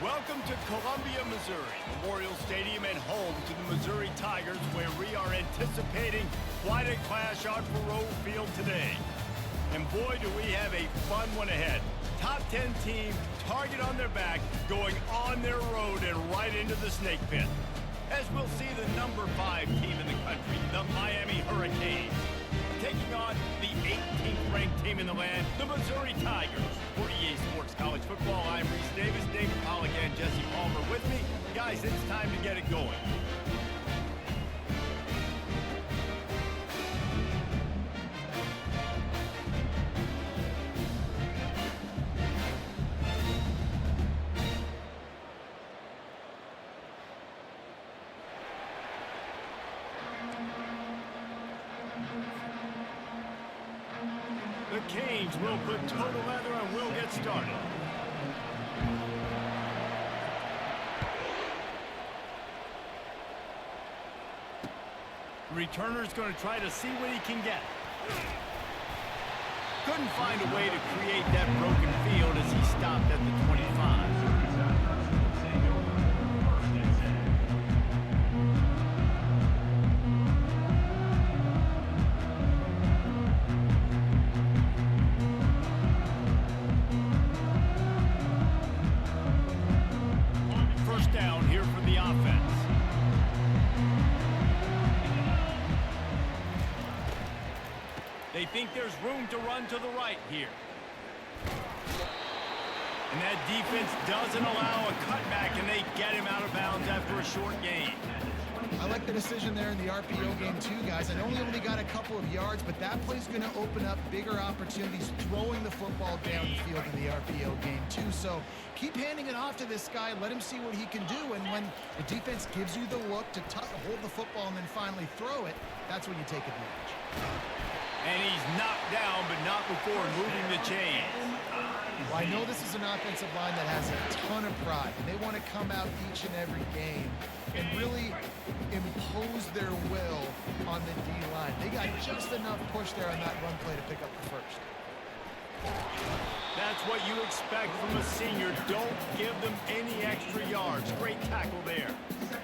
Welcome to Columbia, Missouri, Memorial Stadium and home to the Missouri Tigers, where we are anticipating quite a clash on Faroe Field today. And boy, do we have a fun one ahead. Top 10 team, target on their back, going on their road and right into the snake pit. As we'll see the number 5 team in the country, the Miami Hurricanes, taking on the 18th ranked team in the land, the Missouri Tigers. For EA Sports College Football, I'm Reese Davis, David Pollack, and Jesse Palmer with me. Guys, it's time to get it going. The Canes will put total leather and we'll get started. Returner's going to try to see what he can get. Couldn't find a way to create that broken field as he stopped at the 25. They think there's room to run to the right here. And that defense doesn't allow a cutback, and they get him out of bounds after a short gain. I like the decision there in the RPO game too, guys. I know he only got a couple of yards, but that play's going to open up bigger opportunities throwing the football down the field in the RPO game too. So keep handing it off to this guy. Let him see what he can do. And when the defense gives you the look to hold the football and then finally throw it, that's when you take advantage. And he's knocked down, but not before moving the chains. Well, I know this is an offensive line that has a ton of pride, and they want to come out each and every game and really impose their will on the D-line. They got just enough push there on that run play to pick up the first. That's what you expect from a senior. Don't give them any extra yards. Great tackle there.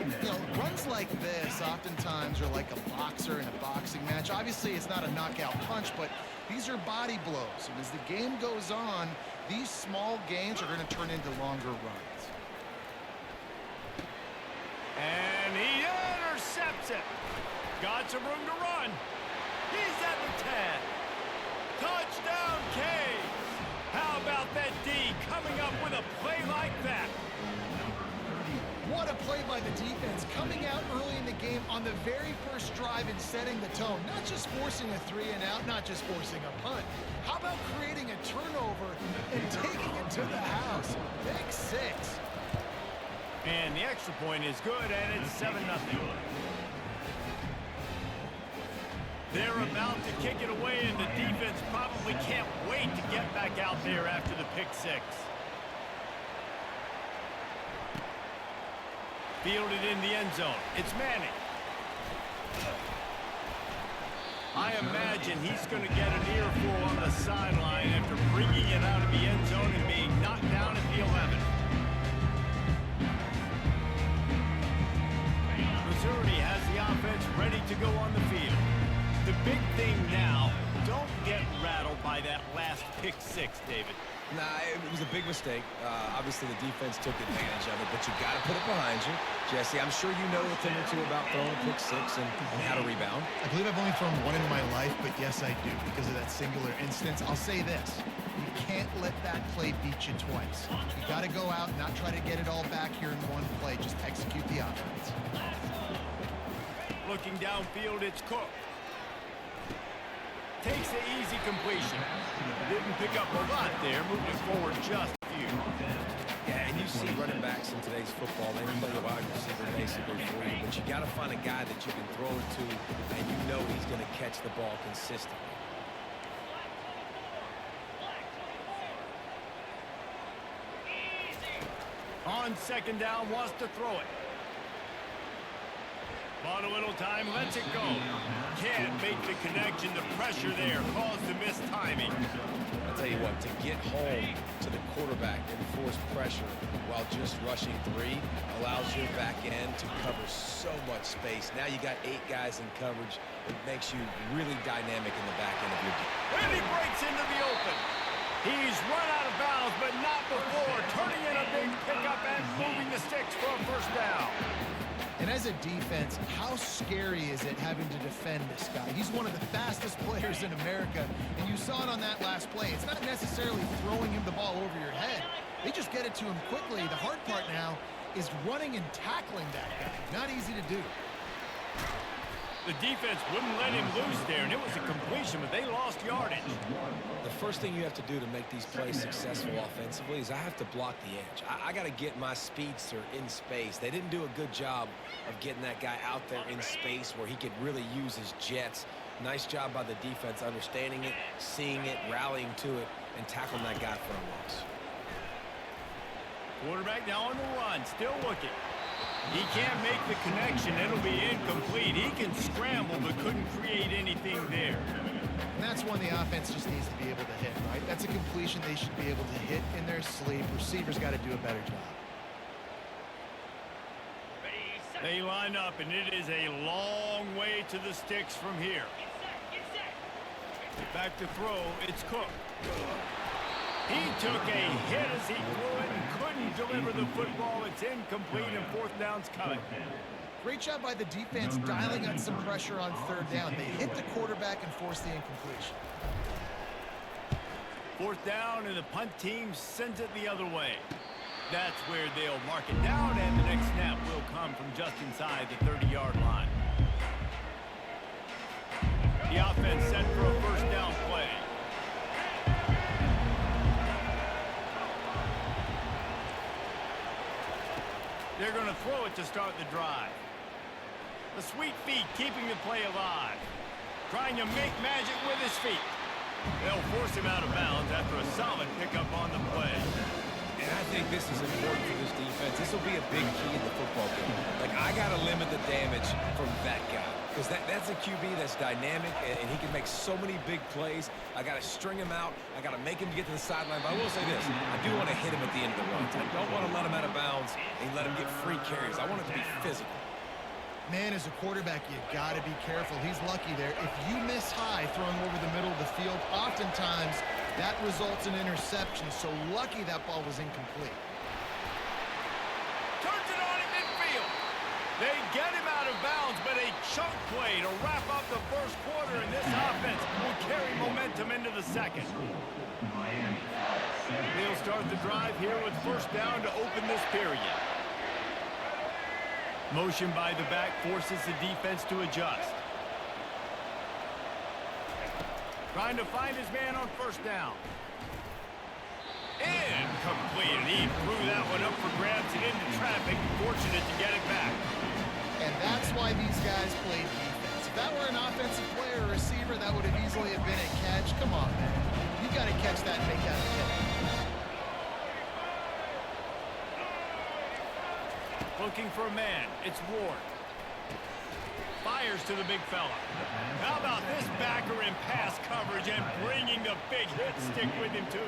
You know, runs like this oftentimes are like a boxer in a boxing match. Obviously, it's not a knockout punch, but these are body blows. And as the game goes on, these small gains are going to turn into longer runs. And he intercepts it. Got some room to run. He's at the 10. Touchdown, Canes. How about that D coming up with a play like that? What a play by the defense, coming out early in the game on the very first drive and setting the tone. Not just forcing a 3-and-out, not just forcing a punt. How about creating a turnover and taking it to the house? Pick 6. And the extra point is good, and it's 7-0. They're about to kick it away, and the defense probably can't wait to get back out there after the pick 6. Fielded in the end zone. It's Manning. I imagine he's going to get an earful on the sideline after bringing it out of the end zone and being knocked down at the 11. Missouri has the offense ready to go on the field. The big thing now, don't get rattled by that last pick 6, David. Nah, it was a big mistake. Obviously, the defense took advantage of it, but you got to put it behind you. Jesse, I'm sure you know a thing or two about throwing a pick 6 and how to rebound. I believe I've only thrown one in my life, but yes, I do, because of that singular instance. I'll say this. You can't let that play beat you twice. You got to go out and not try to get it all back here in one play. Just execute the offense. Looking downfield, it's Cook. Takes the easy completion. Didn't pick up a lot there, moving forward just a few. Yeah, and you see running backs in today's football, they play a wide receiver basically for you, but you got to find a guy that you can throw it to, and you know he's going to catch the ball consistently. On second down, wants to throw it. Bought a little time, lets it go. Can't make the connection. The pressure there caused the missed timing. I'll tell you what, to get home to the quarterback and force pressure while just rushing 3 allows your back end to cover so much space. Now you got 8 guys in coverage. It makes you really dynamic in the back end of your game. And he breaks into the open. He's run out of bounds, but not before turning in a big pickup and moving the sticks for a first down. And as a defense, how scary is it having to defend this guy? He's one of the fastest players in America, and you saw it on that last play. It's not necessarily throwing him the ball over your head. They just get it to him quickly. The hard part now is running and tackling that guy. Not easy to do. The defense wouldn't let him loose there, and it was a completion, but they lost yardage. The first thing you have to do to make these plays successful offensively is I have to block the edge. I got to get my speedster in space. They didn't do a good job of getting that guy out there in space where he could really use his jets. Nice job by the defense understanding it, seeing it, rallying to it, and tackling that guy for a loss. Quarterback now on the run, still looking. He can't make the connection. It'll be incomplete. He can scramble, but couldn't create anything there. And that's one the offense just needs to be able to hit, right? That's a completion they should be able to hit in their sleep. Receivers got to do a better job. They line up, and it is a long way to the sticks from here. Back to throw. It's Cook. He took a hit as he threw it and couldn't deliver the football. It's incomplete, and fourth down's coming. Great job by the defense dialing on some pressure on third down. They hit the quarterback and forced the incompletion. Fourth down, and the punt team sends it the other way. That's where they'll mark it down, and the next snap will come from just inside the 30-yard line. The offense set for a first down play. They're going to throw it to start the drive. The sweet feet keeping the play alive. Trying to make magic with his feet. They'll force him out of bounds after a solid pickup on the play. And I think this is important for this defense. This will be a big key in the football game. Like, I got to limit the damage from that guy. Because that's a QB that's dynamic, and he can make so many big plays. I got to string him out. I got to make him get to the sideline. But I will say this. I do want to hit him at the end of the runs. I don't want to let him out of bounds and let him get free carries. I want it to be physical. Man, as a quarterback, you got to be careful. He's lucky there. If you miss high throwing over the middle of the field, oftentimes that results in interception. So lucky that ball was incomplete. Turns it on in midfield. They get him out of bounds, but a chunk play to wrap up the first quarter, and this offense will carry momentum into the second. They'll start the drive here with first down to open this period. Motion by the back forces the defense to adjust. Trying to find his man on first down. Incomplete, and he threw that one up for grabs and into traffic. Fortunate to get it back. And that's why these guys played defense. If that were an offensive player or receiver, that would have easily have been a catch. Come on, man. You got to catch that and make that a catch. Looking for a man. It's Ward. Fires to the big fella. How about this backer in pass coverage and bringing the big hit stick with him, too?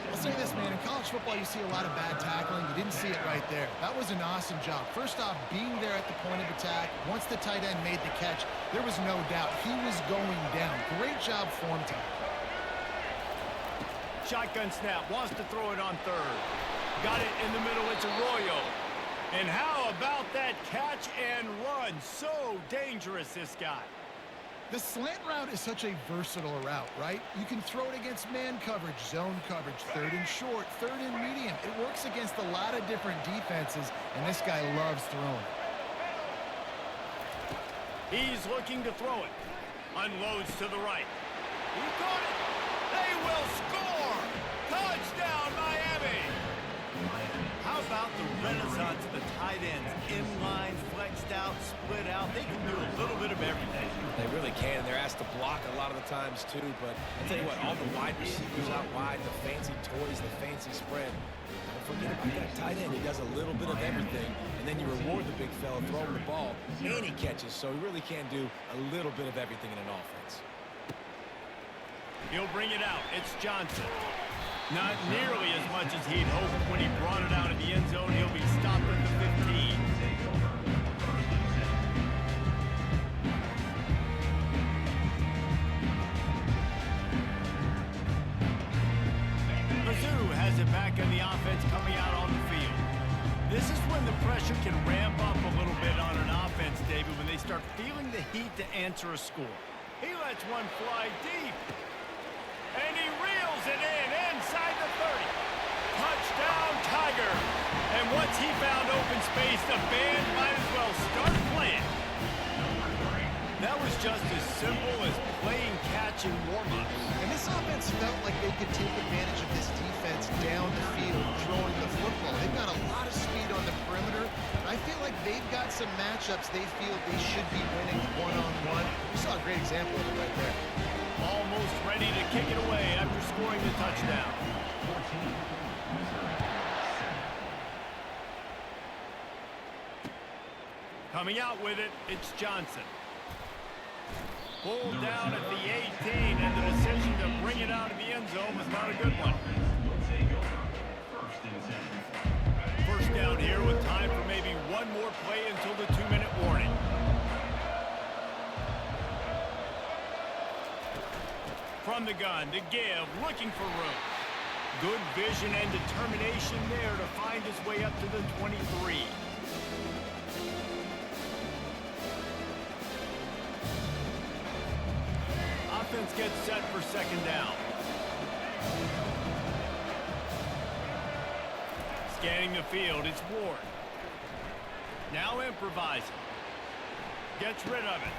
I'll say this, man. In college football, you see a lot of bad tackling. You didn't see it right there. That was an awesome job. First off, being there at the point of attack. Once the tight end made the catch, there was no doubt he was going down. Great job form time. Shotgun snap. Wants to throw it on third. Got it in the middle. It's Arroyo. And how about that catch and run? So dangerous, this guy. The slant route is such a versatile route, right? You can throw it against man coverage, zone coverage, third and short, third and medium. It works against a lot of different defenses, and this guy loves throwing it. He's looking to throw it. Unloads to the right. He caught it. They will score. Touchdown, Miami. How about the renaissance of the tight ends? Inline, flexed out, split out. They can do a little bit of everything. They really can. They're asked to block a lot of the times, too. But I'll tell you what, all the wide receivers out wide, the fancy toys, the fancy spread. Don't forget about that tight end. He does a little bit of everything. And then you reward the big fella throwing the ball. And he catches, so he really can do a little bit of everything in an offense. He'll bring it out. It's Johnson. Not nearly as much as he'd hoped when he brought it out of the end zone. He'll be stopped at the 15. Mizzou has it back in the offense coming out on the field. This is when the pressure can ramp up a little bit on an offense, David, when they start feeling the heat to answer a score. He lets one fly deep. And he reels it in inside the 30. Touchdown, Tiger. And once he found open space, the band might as well start playing. That was just as simple as playing catch in warm-ups. And this offense felt like they could take advantage of this defense down the field, throwing the football. They've got a lot of speed on the perimeter. I feel like they've got some matchups they feel they should be winning one-on-one. We saw a great example of it right there. Almost ready to kick it away after scoring the touchdown. Coming out with it, it's Johnson. Pulled down at the 18, and the decision to bring it out of the end zone was not a good one. First down here with time for maybe one more play until the 2-minute warning. From the gun to give, looking for room. Good vision and determination there to find his way up to the 23. Offense gets set for second down. Scanning the field, it's Ward. Now improvising. Gets rid of it.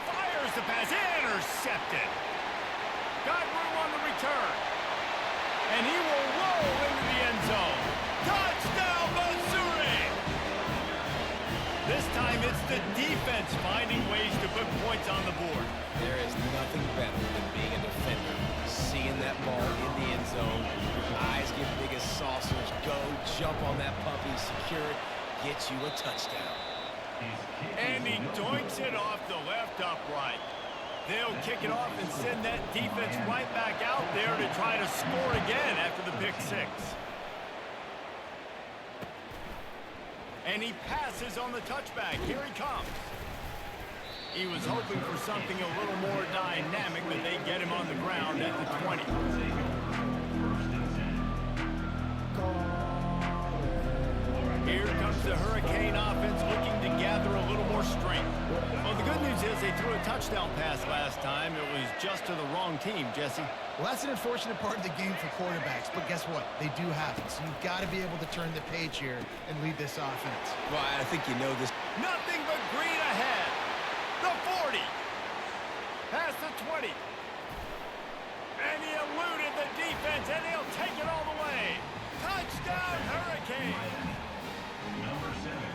Fires the pass, intercepted. Got room on the return. And he will roll into the end zone. Touchdown, Missouri! This time it's the defense finding ways to put points on the board. There is nothing better than being a defender. Seeing that ball in the end zone, your eyes get big as saucers, go, jump on that puppy, secure it, get you a touchdown. And he doinks it off the left upright. They'll kick it off and send that defense right back out there to try to score again after the pick six. And he passes on the touchback. Here he comes. He was hoping for something a little more dynamic, but they get him on the ground at the 20. Here comes the Hurricane offense looking to gather a little more strength. Well, the good news is they threw a touchdown pass last time. It was just to the wrong team, Jesse. Well, that's an unfortunate part of the game for quarterbacks, but guess what? They do have it, so you've got to be able to turn the page here and lead this offense. Well, I think you know this. Nothing but green ahead. The 40. Past the 20. And he eluded the defense, and he'll take it all the way. Touchdown, Hurricane.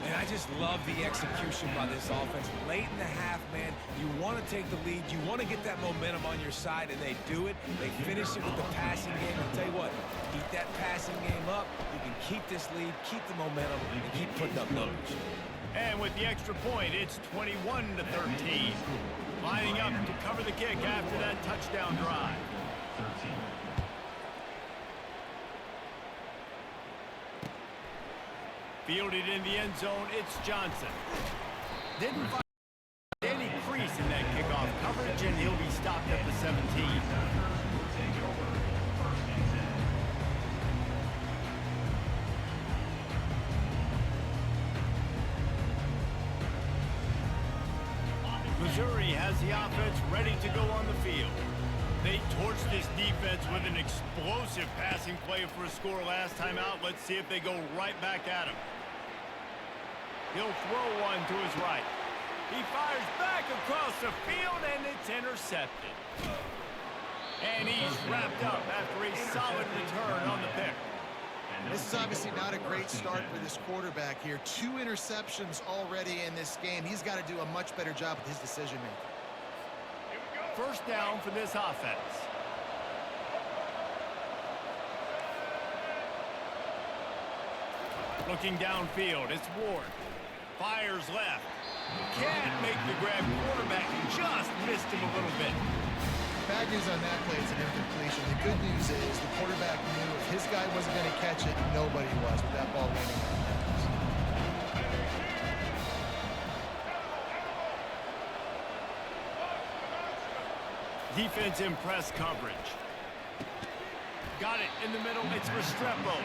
And I just love the execution by this offense. Late in the half, man, you want to take the lead. You want to get that momentum on your side, and they do it. They finish it with the passing game. I'll tell you what, keep that passing game up. You can keep this lead, keep the momentum, and keep putting up numbers. And with the extra point, it's 21-13. Lining up to cover the kick after that touchdown drive. Fielded in the end zone, it's Johnson. Didn't find any crease in that kickoff coverage, and he'll be stopped at the 17. Missouri has the offense ready to go on the field. They torched this defense with an explosive passing play for a score last time out. Let's see if they go right back at him. He'll throw one to his right. He fires back across the field, and it's intercepted. And he's wrapped up after a solid return on the pick. This is obviously not a great start for this quarterback here. 2 interceptions already in this game. He's got to do a much better job with his decision-making. First down for this offense. Looking downfield, it's Ward. Fires left. Can't make the grab. Quarterback just missed him a little bit. bad news on that play, it's an incompletion. The good news is the quarterback knew if his guy wasn't going to catch it, nobody was with that ball landing on the pass. Defense in press coverage. Got it in the middle. It's Restrepo.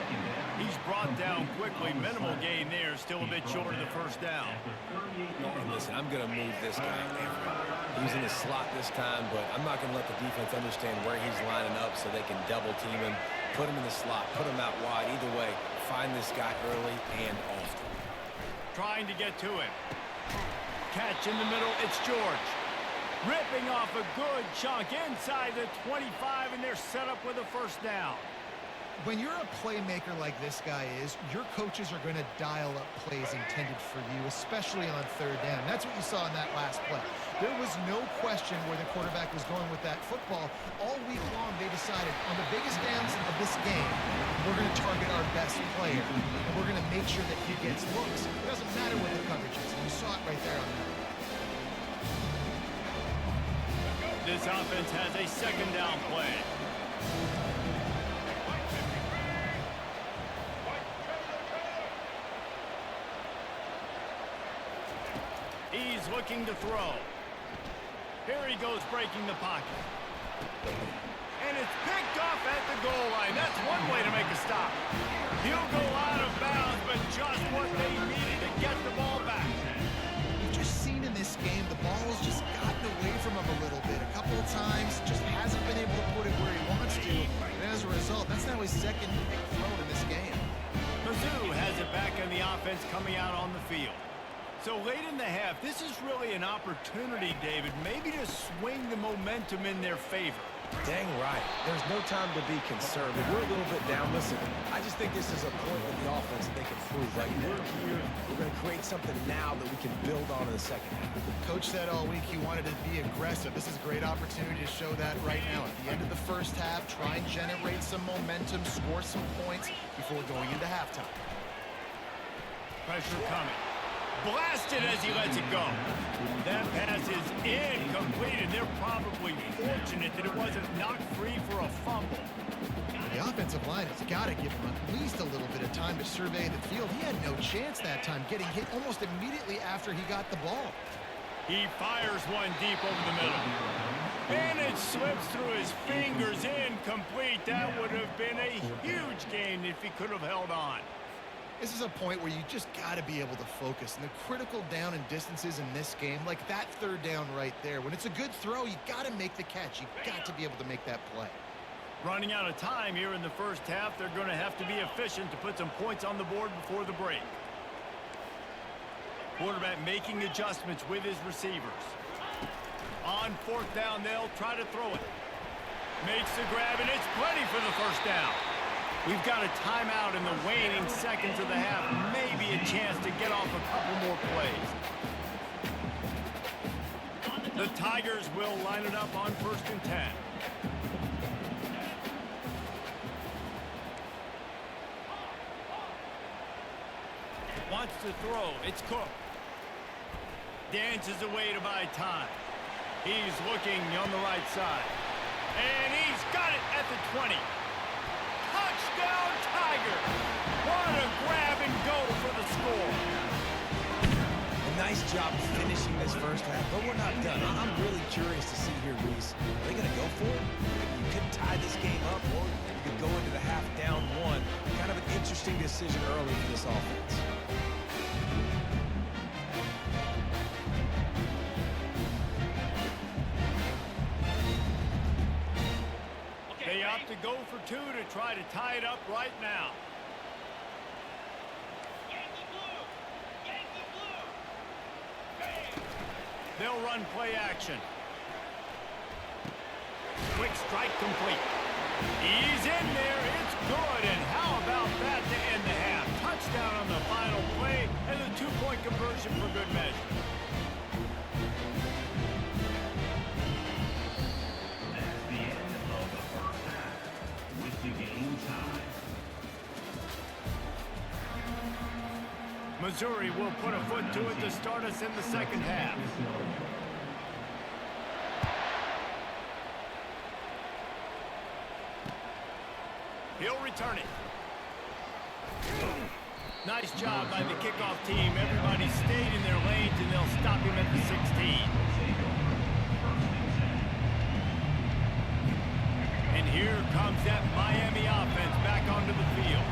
He's brought down quickly. Minimal gain there. Still a bit short of the first down. And listen, I'm going to move this guy. He's in the slot this time, but I'm not going to let the defense understand where he's lining up so they can double team him, put him in the slot, put him out wide. Either way, find this guy early and often. Trying to get to him. Catch in the middle. It's George. Ripping off a good chunk inside the 25, and they're set up with a first down. When you're a playmaker like this guy is, your coaches are going to dial up plays intended for you, especially on third down. That's what you saw in that last play. There was no question where the quarterback was going with that football. All week long, they decided on the biggest downs of this game, we're going to target our best player, and we're going to make sure that he gets looks. It doesn't matter what the coverage is. You saw it right there on that. This offense has a second down play. He's looking to throw. Here he goes breaking the pocket. And it's picked off at the goal line. That's one way to make a stop. He'll go out of bounds, but just what they needed to get the ball back. You've just seen in this game, the ball has just gotten away from him a little bit. A couple of times, just hasn't been able to put it where he wants to. And as a result, that's now his second pick thrown in this game. Mizzou has it back on the offense coming out on the field. So late in the half, this is really an opportunity, David, maybe to swing the momentum in their favor. Dang right. There's no time to be concerned. If we're a little bit down, listen, I just think this is a point in the offense that they can prove. Like, we're here, we're going to create something now that we can build on in the second half. Coach said all week he wanted to be aggressive. This is a great opportunity to show that right now. At the end of the first half, try and generate some momentum, score some points before going into halftime. Pressure coming. Blasted as he lets it go. That pass is incomplete, and they're probably fortunate that it wasn't knocked free for a fumble. The offensive line has got to give him at least a little bit of time to survey the field. He had no chance that time, getting hit almost immediately after he got the ball. He fires one deep over the middle. And it slips through his fingers, incomplete. That would have been a huge gain if he could have held on. This is a point where you just got to be able to focus. And the critical down and distances in this game, like that third down right there, when it's a good throw, you got to make the catch. You got to be able to make that play. Running out of time here in the first half, they're going to have to be efficient to put some points on the board before the break. Quarterback making adjustments with his receivers. On fourth down, they'll try to throw it. Makes the grab, and it's plenty for the first down. We've got a timeout in the waning seconds of the half. Maybe a chance to get off a couple more plays. The Tigers will line it up on 1st and 10. Wants to throw. It's Cook. Dances away to buy time. He's looking on the right side. And he's got it at the 20. Touchdown, Tiger! What a grab and go for the score. A nice job finishing this first half, but we're not done. I'm really curious to see here, Reese. Are they going to go for it? You could tie this game up, or you could go into the half down one. Kind of an interesting decision early for this offense. They opt to go for two to try to tie it up right now. They'll run play action. Quick strike complete. He's in there. It's good. And how about that to end the half? Touchdown on the final play and a two-point conversion for good measure. Missouri will put a foot to it to start us in the second half. He'll return it. Nice job by the kickoff team. Everybody stayed in their lanes, and they'll stop him at the 16. And here comes that Miami offense back onto the field.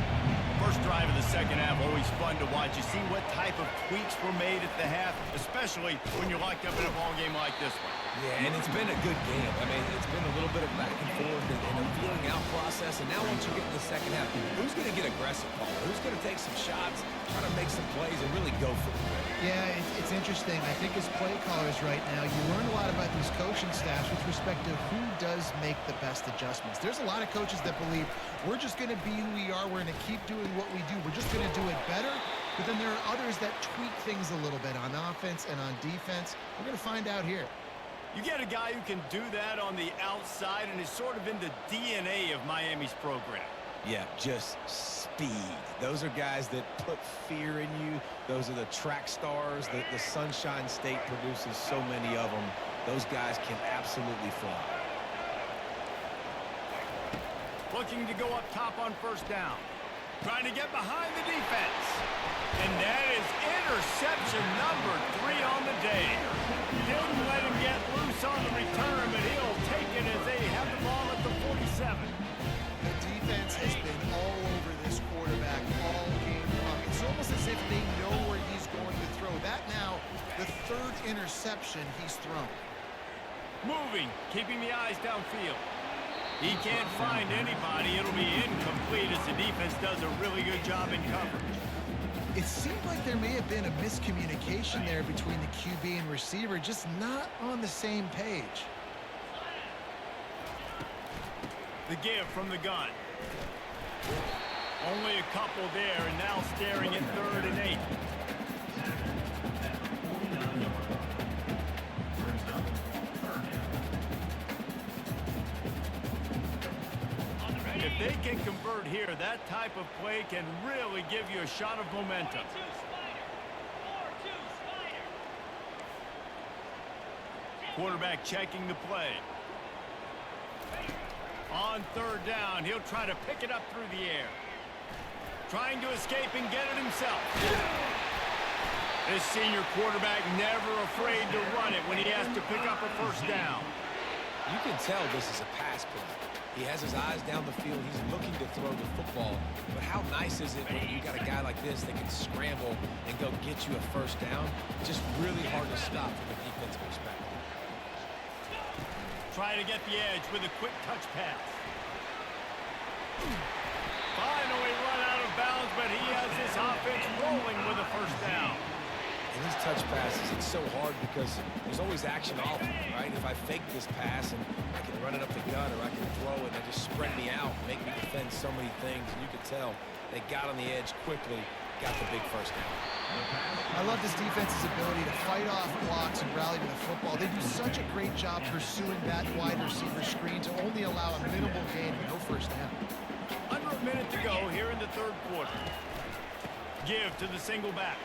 First drive of the second half, always fun to watch. You see what type of tweaks were made at the half, especially when you're locked up in a ball game like this one. Yeah, and it's been a good game. I mean, it's been a little bit of back and forth and a feeling out process. And now once you get in the second half, who's going to get aggressive, Paul? Who's going to take some shots, try to make some plays, and really go for it? Yeah, it's interesting. I think as play callers right now, you learn a lot about these coaching staffs with respect to who does make the best adjustments. There's a lot of coaches that believe we're just going to be who we are. We're going to keep doing what we do. We're just going to do it better. But then there are others that tweak things a little bit on offense and on defense. We're going to find out here. You get a guy who can do that on the outside and is sort of in the DNA of Miami's program. Yeah, just speed. Those are guys that put fear in you. Those are the track stars. The Sunshine State produces so many of them. Those guys can absolutely fly. Looking to go up top on first down. Trying to get behind the defense. And that is interception number 3 on the day. Didn't let him get loose on the return, but he'll take it as they have the ball at the 47. The defense has been all over this quarterback all game long. It's almost as if they know where he's going to throw. That now, the 3rd interception he's thrown. Moving, keeping the eyes downfield. He can't find anybody. It'll be incomplete as the defense does a really good job in coverage. It seemed like there may have been a miscommunication there between the QB and receiver, just not on the same page. The give from the gun. Only a couple there, and now staring at 3rd and 8. If they can convert here, that type of play can really give you a shot of momentum. Quarterback checking the play. On 3rd down, he'll try to pick it up through the air. Trying to escape and get it himself. This senior quarterback never afraid to run it when he has to pick up a first down. You can tell this is a pass play. He has his eyes down the field. He's looking to throw the football. But how nice is it when you got a guy like this that can scramble and go get you a first down? Just really hard to stop from a defensive perspective. Try to get the edge with a quick touch pass. Finally run out of bounds, but he has this offense rolling with a first down. And these touch passes, it's so hard because there's always action off of them, right? If I fake this pass and I can run it up the gut or I can throw it and they just spread me out, make me defend so many things. And you could tell they got on the edge quickly, got the big first down. I love this defense's ability to fight off blocks and rally to the football. They do such a great job pursuing that wide receiver screen to only allow a minimal gain with no first down. Under a minute to go here in the 3rd quarter. Give to the single back.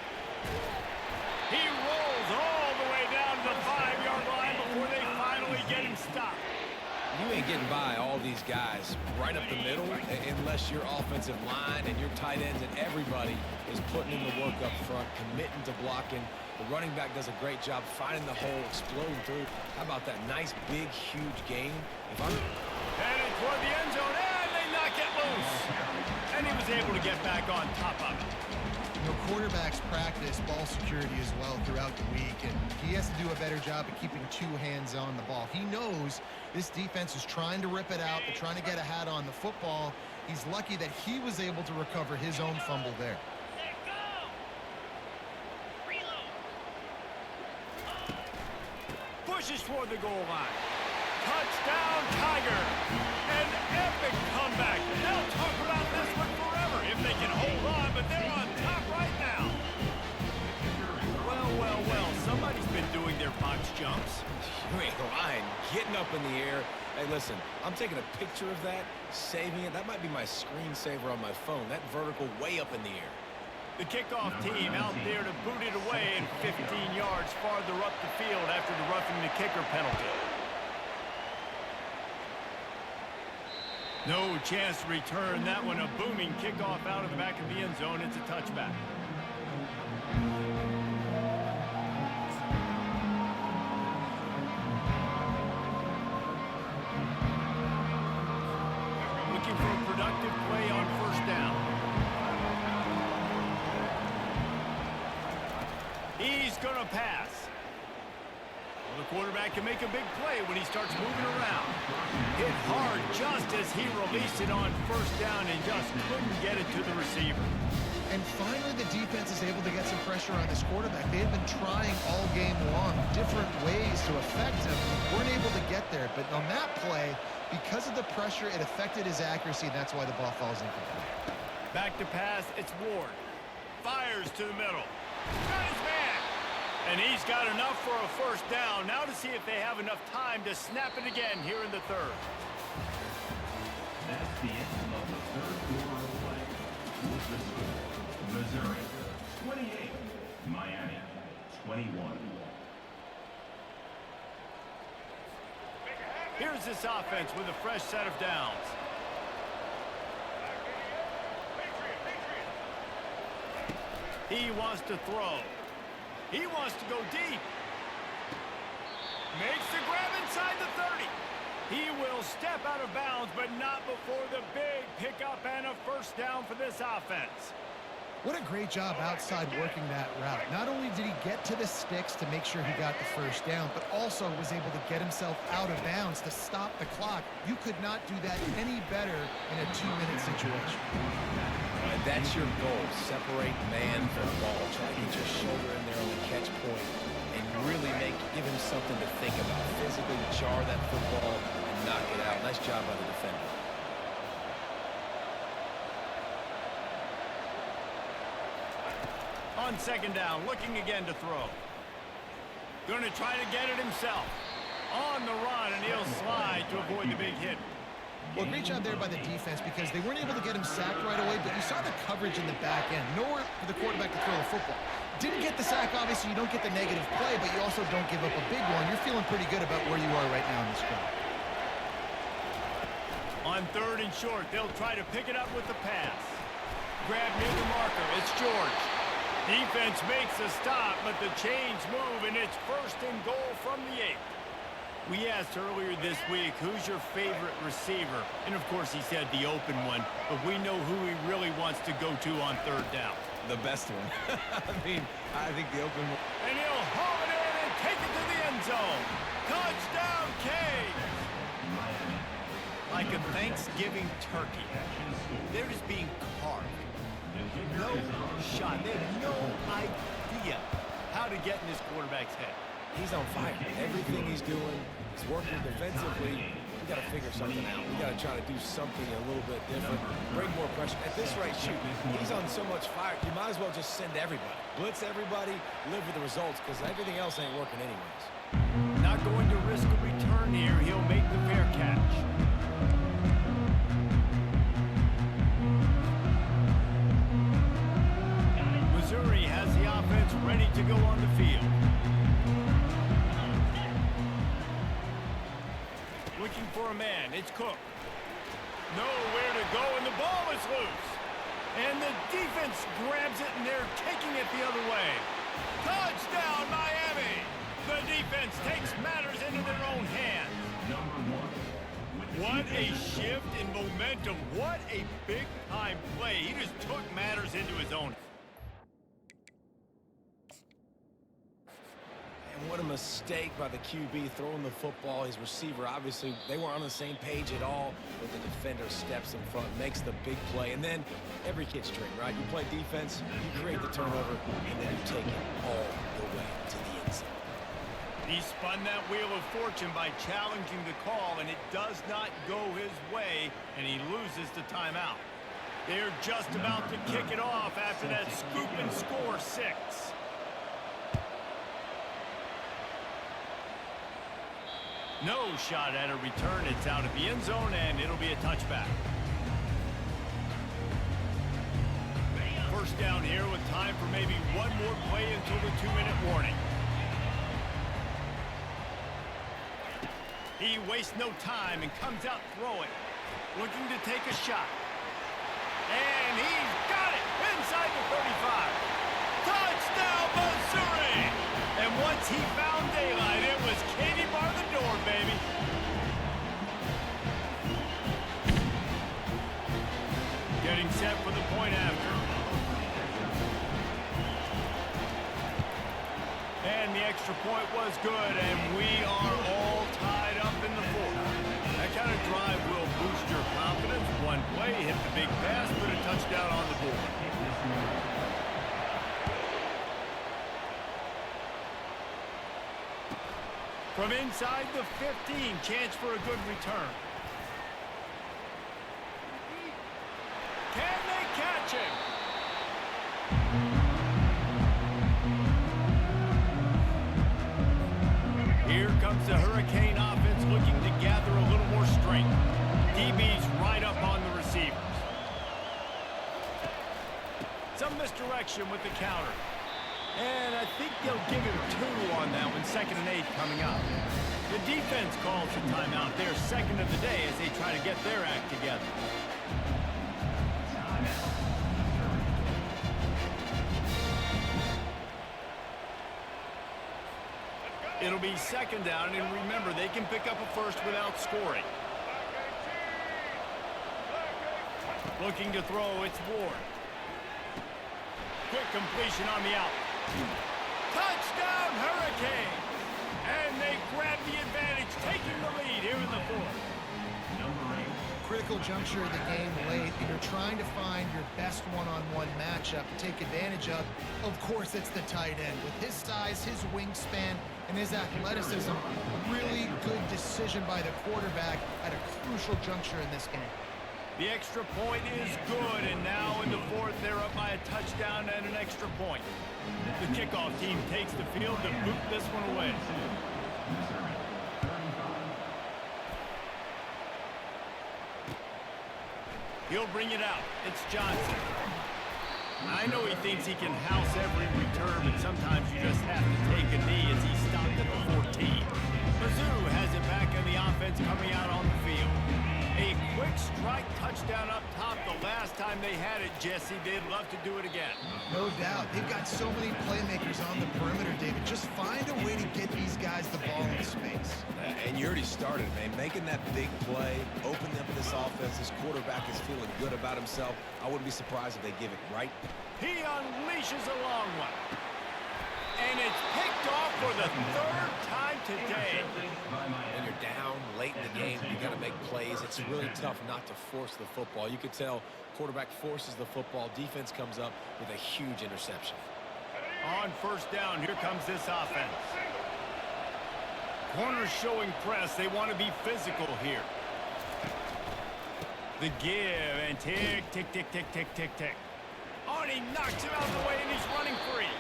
He rolls all the way down to the 5-yard line before they finally get him stopped. You ain't getting by all these guys right up the middle unless your offensive line and your tight ends and everybody is putting in the work up front, committing to blocking. The running back does a great job finding the hole, exploding through. How about that nice, big, huge gain? Headed toward the end zone, and they knock it loose. And he was able to get back on top of it. You know, quarterbacks practice ball security as well throughout the week, and he has to do a better job of keeping 2 hands on the ball. He knows this defense is trying to rip it out. They're trying to get a hat on the football. He's lucky that he was able to recover his own fumble there. Pushes toward the goal line. Touchdown, Tiger. An epic comeback. They'll talk about this one forever if they can hold on, but they're on top right now. Well, somebody's been doing their box jumps. You ain't lying. Getting up in the air. Hey, listen, I'm taking a picture of that, saving it. That might be my screensaver on my phone. That vertical way up in the air. The kickoff team out there to boot it away and 15 yards farther up the field after the roughing the kicker penalty. No chance to return that one. A booming kickoff out of the back of the end zone. It's a touchback. Looking for a productive play on first down. He's going to pass. The quarterback can make a big play when he starts moving around. Hit hard just as he released it on first down and just couldn't get it to the receiver. And finally, the defense is able to get some pressure on this quarterback. They had been trying all game long, different ways to affect him. Weren't able to get there. But on that play, because of the pressure, it affected his accuracy, and that's why the ball falls incomplete. Back to pass, it's Ward. Fires to the middle. Got his man. And he's got enough for a first down. Now to see if they have enough time to snap it again here in the third. That's the end of the third quarter of play. With the score, Missouri 28, Miami 21. Here's this offense with a fresh set of downs. He wants to throw. He wants to go deep. Makes the grab inside the 30. He will step out of bounds, but not before the big pickup and a first down for this offense. What a great job outside working that route. Not only did he get to the sticks to make sure he got the first down, but also was able to get himself out of bounds to stop the clock. You could not do that any better in a 2-minute situation. And that's your goal. Separate man from ball. Try to get your shoulder in there on the catch point and really give him something to think about. Physically jar that football and knock it out. Nice job by the defender. On second down, looking again to throw. Going to try to get it himself. On the run, and he'll slide to avoid the big hit. Well, great job there by the defense because they weren't able to get him sacked right away, but you saw the coverage in the back end. Nowhere for the quarterback to throw the football. Didn't get the sack, obviously. You don't get the negative play, but you also don't give up a big one. You're feeling pretty good about where you are right now in this drive. On third and short, they'll try to pick it up with the pass. Grab near the marker. It's George. Defense makes a stop, but the chains move, and it's first and goal from the 8. We asked earlier this week, who's your favorite receiver? And, of course, he said the open one, but we know who he really wants to go to on third down. The best one. I mean, I think the open one. And he'll haul it in and take it to the end zone. Touchdown, Canes! Like a Thanksgiving turkey. They're just being carved. No shot. They have no idea how to get in this quarterback's head. He's on fire. Everything he's doing is working defensively. We got to figure something out. We got to try to do something a little bit different. Bring more pressure. At this rate, shoot, he's on so much fire. You might as well just send everybody. Blitz everybody, live with the results, because everything else ain't working anyways. Not going to risk a return here. He'll make the fair catch. Missouri has the offense ready to go on the field. Looking for a man. It's Cook. Nowhere to go, and the ball is loose. And the defense grabs it, and they're taking it the other way. Touchdown, Miami! The defense takes matters into their own hands. What a shift in momentum. What a big-time play. He just took matters into his own. And what a mistake by the QB throwing the football. His receiver, obviously, they weren't on the same page at all, but the defender steps in front, makes the big play, and then every kid's dream, right? You play defense, you create the turnover, and then you take it all the way to the end zone. He spun that wheel of fortune by challenging the call, and it does not go his way, and he loses the timeout. They're just about to kick it off after that scoop and score 6. No shot at a return. It's out of the end zone, and it'll be a touchback. First down here with time for maybe one more play until the 2-minute warning. He wastes no time and comes out throwing. Looking to take a shot. And he's got it inside the 35. Touchdown, Missouri! And once he found daylight, it was Katie bar the door, baby. Getting set for the point after. And the extra point was good, and we are all tied up in the fourth. That kind of drive will boost your confidence. One play, hit the big pass, put a touchdown on the board. From inside the 15, chance for a good return. Can they catch him? Here comes the Hurricane offense looking to gather a little more strength. DB's right up on the receivers. Some misdirection with the counter. And I think they'll give him 2 on that one, 2nd and 8 coming up. The defense calls a timeout. They're second of the day as they try to get their act together. It'll be 2nd down, and remember, they can pick up a first without scoring. Looking to throw, it's Ward. Quick completion on the out. Touchdown, Hurricane! And they grab the advantage, taking the lead here in the fourth. Critical juncture of the game late, and you're trying to find your best one-on-one matchup to take advantage of. Of course, it's the tight end. With his size, his wingspan, and his athleticism, really good decision by the quarterback at a crucial juncture in this game. The extra point is good, and now in the fourth, they're up by a touchdown and an extra point. The kickoff team takes the field to boot this one away. He'll bring it out. It's Johnson. I know he thinks he can house every return, but sometimes you just have to take a knee as he stopped at the 14. Mizzou has it back in the offense coming out on the field. A quick strike touchdown up top the last time they had it, Jesse. They'd love to do it again. No doubt. They've got so many playmakers on the perimeter, David. Just find a way to get these guys the ball in space. And you already started, man. Making that big play, opening up this offense. This quarterback is feeling good about himself. I wouldn't be surprised if they give it right. He unleashes a long one. And it's picked off for the 3rd time today. When you're down late in the game, you got to make plays. It's really tough not to force the football. You could tell quarterback forces the football. Defense comes up with a huge interception. On 1st down, here comes this offense. Corners showing press. They want to be physical here. The give and tick, tick, tick, tick, tick, tick, tick. Oh, and he knocks him out of the way, and he's running free.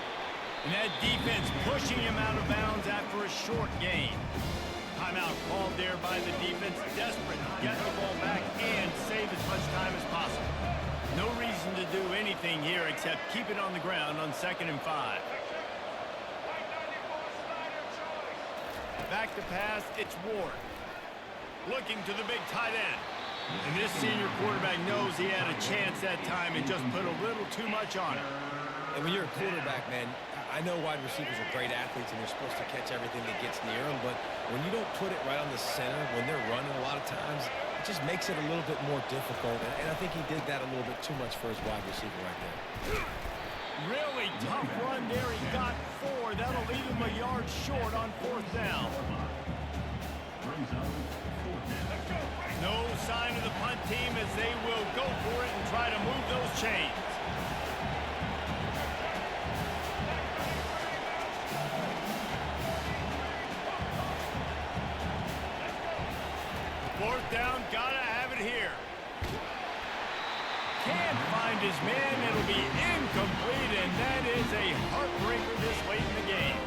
And that defense pushing him out of bounds after a short gain. Timeout called there by the defense, desperate to get the ball back and save as much time as possible. No reason to do anything here except keep it on the ground on 2nd and 5. Back to pass, it's Ward. Looking to the big tight end. And this senior quarterback knows he had a chance that time and just put a little too much on it. And when you're a quarterback, man, I know wide receivers are great athletes and they're supposed to catch everything that gets near them, but when you don't put it right on the center, when they're running a lot of times, it just makes it a little bit more difficult. And I think he did that a little bit too much for his wide receiver right there. Really tough run there. He got 4. That'll leave him a yard short on 4th down. No sign of the punt team as they will go for it and try to move those chains. Fourth down, gotta have it here. Can't find his man. It'll be incomplete, and that is a heartbreaker this late in the game.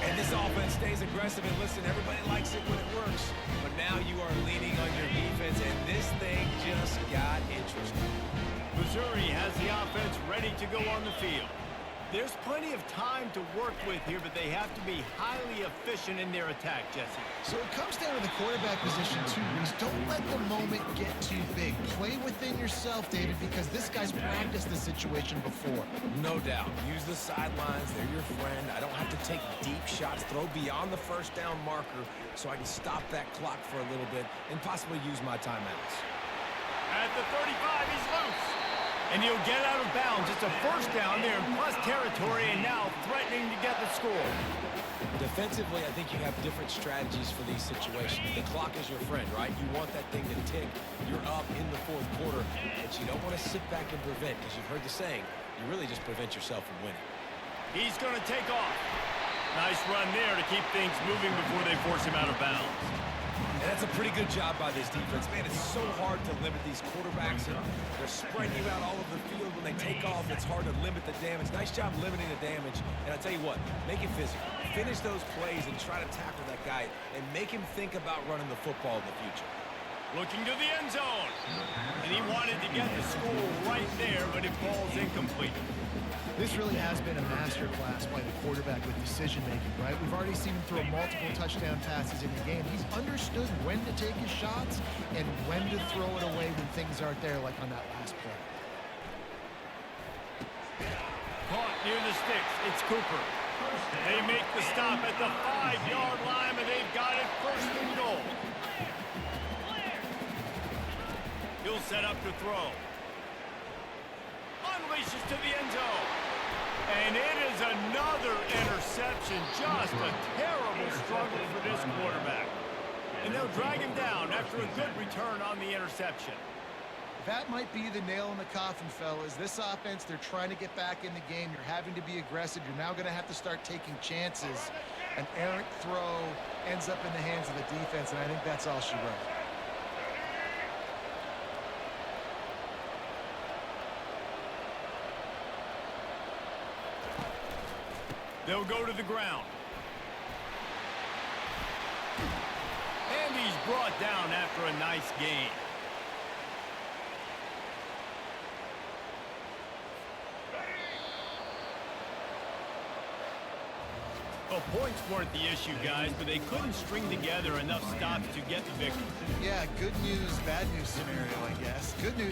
And this offense stays aggressive, and listen, everybody likes it when it works. But now you are leaning on your defense, and this thing just got interesting. Missouri has the offense ready to go on the field. There's plenty of time to work with here, but they have to be highly efficient in their attack, Jesse. So it comes down to the quarterback position too, Reese. Don't let the moment get too big. Play within yourself, David, because this guy's practiced the situation before. No doubt. Use the sidelines. They're your friend. I don't have to take deep shots, throw beyond the first down marker so I can stop that clock for a little bit and possibly use my timeouts. At the 35, he's loose. And he'll get out of bounds. It's a first down there in plus territory, and now threatening to get the score. Defensively, I think you have different strategies for these situations. The clock is your friend, right? You want that thing to tick. You're up in the fourth quarter, but you don't want to sit back and prevent, because you've heard the saying, you really just prevent yourself from winning. He's going to take off. Nice run there to keep things moving before they force him out of bounds. And that's a pretty good job by this defense. Man, it's so hard to limit these quarterbacks, and they're spreading you out all over the field. When they take off, it's hard to limit the damage. Nice job limiting the damage. And I'll tell you what, make it physical. Finish those plays and try to tackle that guy and make him think about running the football in the future. Looking to the end zone. And he wanted to get the score right there, but it falls incomplete. This really has been a master class by the quarterback with decision-making, right? We've already seen him throw multiple touchdown passes in the game. He's understood when to take his shots and when to throw it away when things aren't there, like on that last play. Caught near the sticks. It's Cooper. They make the stop at the 5-yard line, and they've got it first and goal. He'll set up to throw. Unleashes to the end zone. And it is another interception. Just a terrible struggle for this quarterback. And they'll drag him down after a good return on the interception. That might be the nail in the coffin, fellas. This offense, they're trying to get back in the game. You're having to be aggressive. You're now going to have to start taking chances. An errant throw ends up in the hands of the defense, and I think that's all she wrote. They'll go to the ground. And he's brought down after a nice gain. Well, points weren't the issue, guys, but they couldn't string together enough stops to get the victory. Yeah, good news, bad news scenario, I guess. Good news